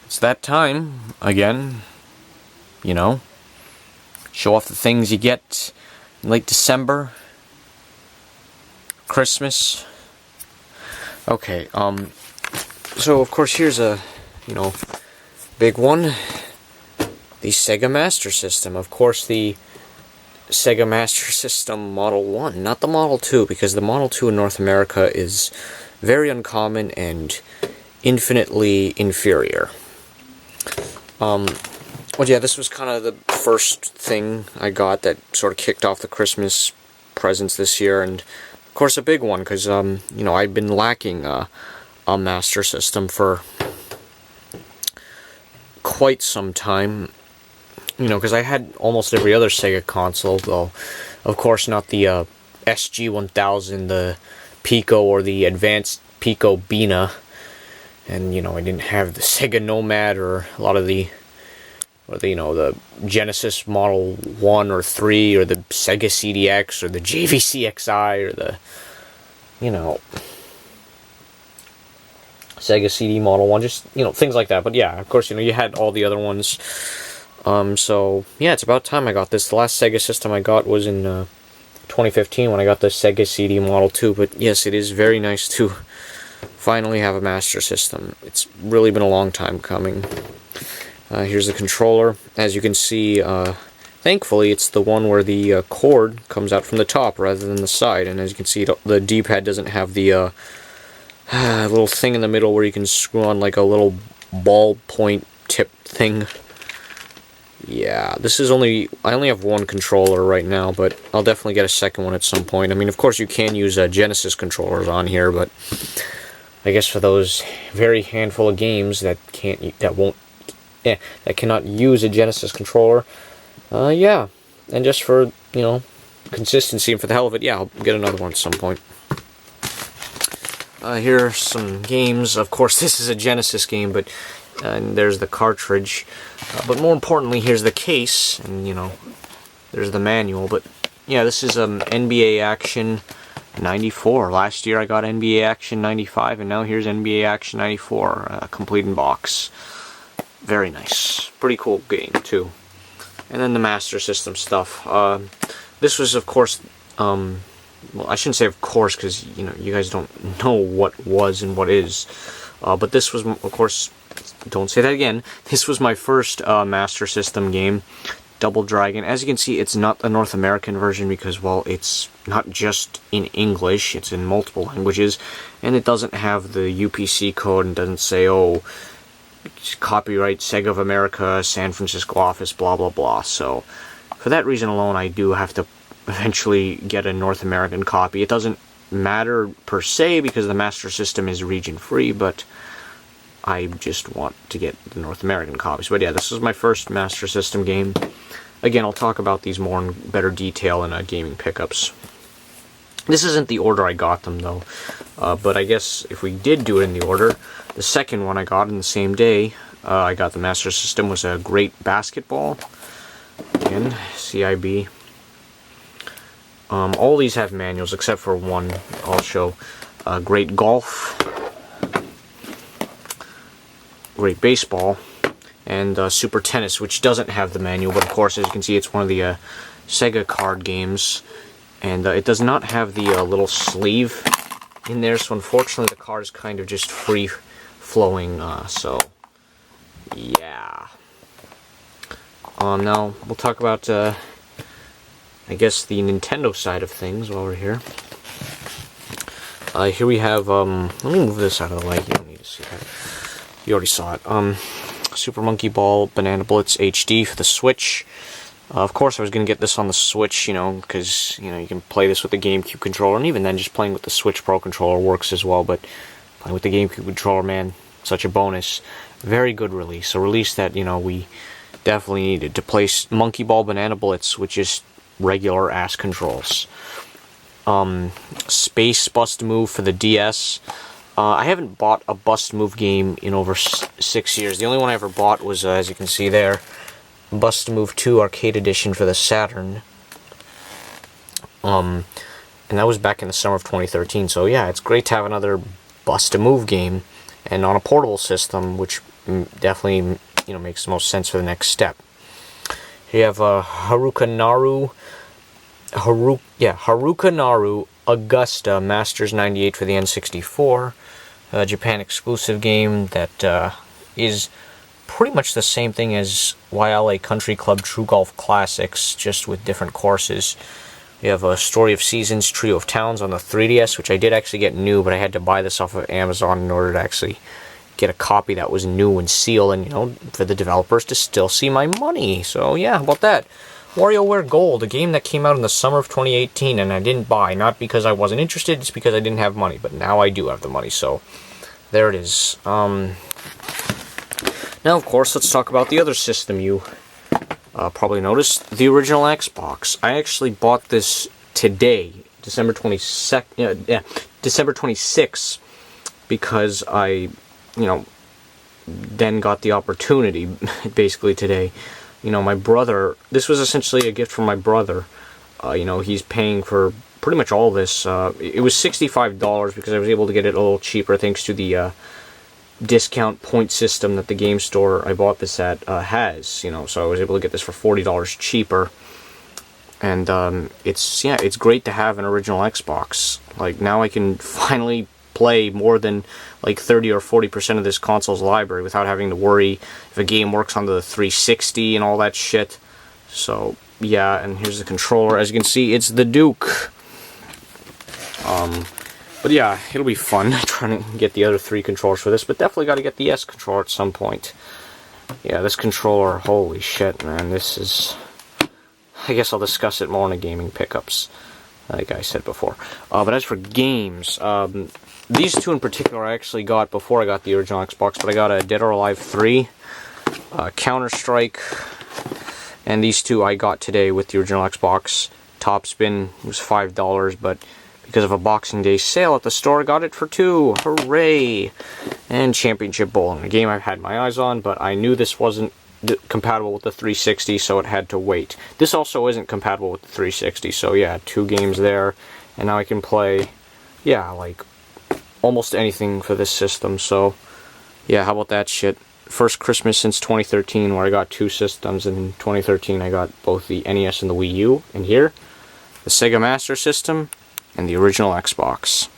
It's that time again, you know. Show off the things you get in late December, Christmas. Okay, so of course here's a, big one. The Sega Master System. Of course the Sega Master System Model 1, not the Model 2, because the Model 2 in North America is very uncommon and infinitely inferior. Well, yeah, this was kind of the first thing I got that sort of kicked off the Christmas presents this year, and of course a big one, because, I'd been lacking a Master System for quite some time, because I had almost every other Sega console, though, of course not the SG-1000, the Pico, or the Advanced Pico Bina, and, I didn't have the Sega Nomad, or a lot of the the Genesis Model 1 or 3, or the Sega CDX, or the JVC-XI, or the, Sega CD Model 1, just, things like that. But yeah, of course, you had all the other ones. So, yeah, it's about time I got this. The last Sega system I got was in 2015 when I got the Sega CD Model 2. But yes, it is very nice to finally have a Master System. It's really been a long time coming. Here's the controller. As you can see, thankfully, it's the one where the cord comes out from the top rather than the side. And as you can see, the D-pad doesn't have the little thing in the middle where you can screw on like a little ball point tip thing. Yeah, I only have one controller right now, but I'll definitely get a second one at some point. I mean, of course, you can use Genesis controllers on here, but I guess for those very handful of games that cannot use a Genesis controller, yeah, and just for, consistency and for the hell of it, yeah, I'll get another one at some point. Here are some games. Of course, this is a Genesis game, but and there's the cartridge. But more importantly, here's the case, and, there's the manual. But, yeah, this is NBA Action 94. Last year I got NBA Action 95, and now here's NBA Action 94, complete in box. Very nice. Pretty cool game, too. And then the Master System stuff. This was, of course, well, I shouldn't say of course, because, you guys don't know what was and what is. But this was, of course, don't say that again. This was my first Master System game, Double Dragon. As you can see, it's not the North American version because, well, it's not just in English, it's in multiple languages, and it doesn't have the UPC code and doesn't say, oh, copyright Sega of America, San Francisco office, blah, blah, blah. So, for that reason alone, I do have to eventually get a North American copy. It doesn't matter per se because the Master System is region free, but I just want to get the North American copies. But yeah, this is my first Master System game. Again, I'll talk about these more in better detail in gaming pickups. This isn't the order I got them, though. But I guess if we did do it in the order, the second one I got in the same day, I got the Master System, was a Great Basketball. Again, CIB. All these have manuals except for one I'll show. Great Golf, Great Baseball, and Super Tennis, which doesn't have the manual, but of course, as you can see, it's one of the Sega card games, and it does not have the little sleeve in there, so unfortunately the card is kind of just free-flowing, so yeah. Now, we'll talk about, I guess, the Nintendo side of things while we're here. Here we have, let me move this out of the light, you don't need to see that. You already saw it. Super Monkey Ball Banana Blitz HD for the Switch. Of course I was going to get this on the Switch, because, you can play this with the GameCube controller, and even then just playing with the Switch Pro controller works as well, but playing with the GameCube controller, man, such a bonus. Very good release. A release that, we definitely needed to play Monkey Ball Banana Blitz, which is regular ass controls. Space Bust Move for the DS. I haven't bought a Bust Move game in over 6 years. The only one I ever bought was, as you can see there, Bust Move 2 Arcade Edition for the Saturn. And that was back in the summer of 2013. So yeah, it's great to have another Bust a Move game. and on a portable system, which definitely, you know, makes the most sense for the next step. You have Haruka Naru Augusta Masters 98 for the N64, a Japan exclusive game that is pretty much the same thing as YLA Country Club True Golf Classics, just with different courses. We have a Story of Seasons, Trio of Towns on the 3DS, which I did actually get new, but I had to buy this off of Amazon in order to actually get a copy that was new and sealed, and, you know, for the developers to still see my money. So yeah, how about that? Warioware Gold, a game that came out in the summer of 2018, and I didn't buy, not because I wasn't interested, it's because I didn't have money, but now I do have the money, so there it is. Now, of course, let's talk about the other system you probably noticed, the original Xbox. I actually bought this today, December 26th, because I, you know, then got the opportunity, basically today. You know, my brother, this was essentially a gift from my brother. You know, he's paying for pretty much all this. It was $65 because I was able to get it a little cheaper thanks to the discount point system that the game store I bought this at has. You know, so I was able to get this for $40 cheaper. And it's great to have an original Xbox. Like, now I can finally play more than like 30 or 40% of this console's library without having to worry if a game works on the 360 and all that shit. So yeah, and here's the controller. As you can see, it's the Duke. But yeah, it'll be fun trying to get the other 3 controllers for this, but definitely got to get the S controller at some point. Yeah, this controller, holy shit, man, this is... I guess I'll discuss it more in the gaming pickups, like I said before. But as for games, these 2 in particular I actually got before I got the original Xbox, but I got a Dead or Alive 3, Counter-Strike, and these 2 I got today with the original Xbox. Top Spin was $5, but because of a Boxing Day sale at the store, I got it for $2. Hooray! And Championship Bowling, a game I've had my eyes on, but I knew this wasn't compatible with the 360, so it had to wait. This also isn't compatible with the 360, so yeah, 2 games there, and now I can play, yeah, like, almost anything for this system. So yeah, how about that shit? First Christmas since 2013 where I got 2 systems, and in 2013 I got both the NES and the Wii U, and here, the Sega Master System and the original Xbox.